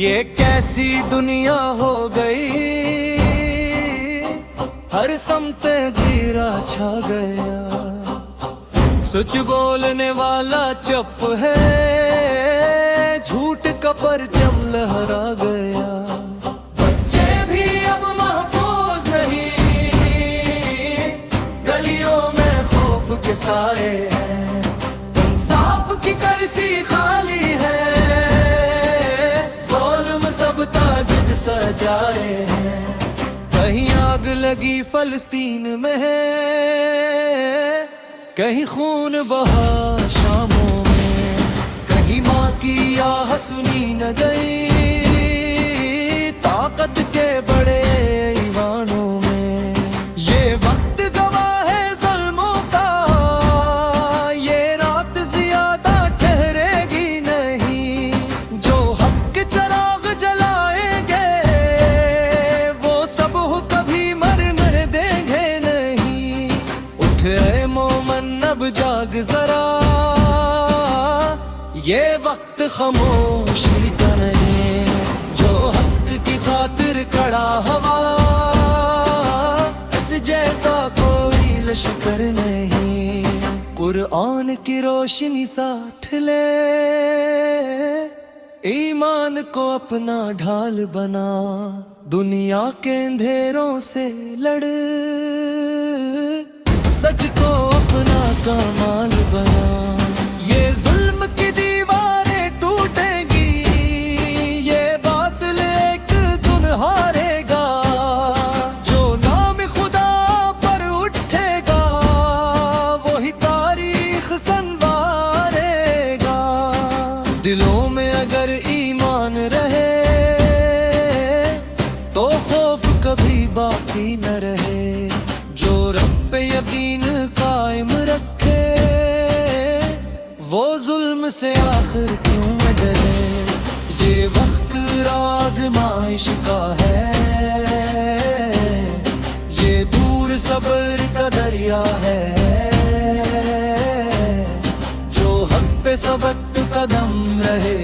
ये कैसी दुनिया हो गई, हर समते धीरा छा गया। सच बोलने वाला चुप है, झूठ का परचम लहरा गया। बच्चे भी अब महफूज नहीं, गलियों में खौफ के साए हैं। इंसाफ की कर्सी खाली है, ज़ुल्म सब ताज सजाए हैं। कहीं आग लगी फलस्तीन में है, कहीं खून बहा शामों में। कहीं माँ की आह सुनी न गई, ताकत के बड़े ईवानों में। ये वक्त गवाह है ज़ुल्मों का, ये रात ज़ियादा ठहरेगी नहीं। जो हक के चिराग जलाएंगे, वो सब कभी मरने देंगे नहीं। उठ ऐ मोमन अब जाग जरा, ये वक्त खामोशी का नहीं। जो हक की खातिर खड़ा हवा, इस जैसा कोई लश्कर नहीं। कुरान की रोशनी साथ ले, ईमान को अपना ढाल बना। दुनिया के अंधेरों से लड़, सच को अपना कमाल बना। ये जुल्म की दीवारें टूटेंगी, ये बातिल एक दिन हारेगा। जो नाम खुदा पर उठेगा, वही तारीख संवारेगा। दिलों में अगर ईमान रहे, तो खौफ कभी बाकी न रहे। जो रब पे यकीन कायम रखे, वो जुल्म से आखिर क्यों न डरे। ये वक्त आज़माइश का है, ये दूर सब्र का दरिया है। जो हक पे सबक कदम रहे,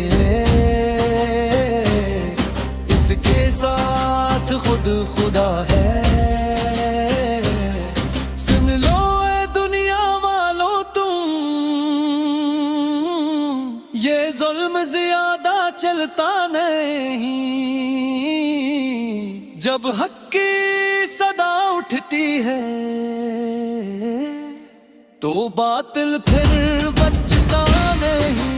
इसके साथ खुद खुदा है। ये जुल्म ज्यादा चलता नहीं, जब हक की सदा उठती है, तो बातिल फिर बचता नहीं।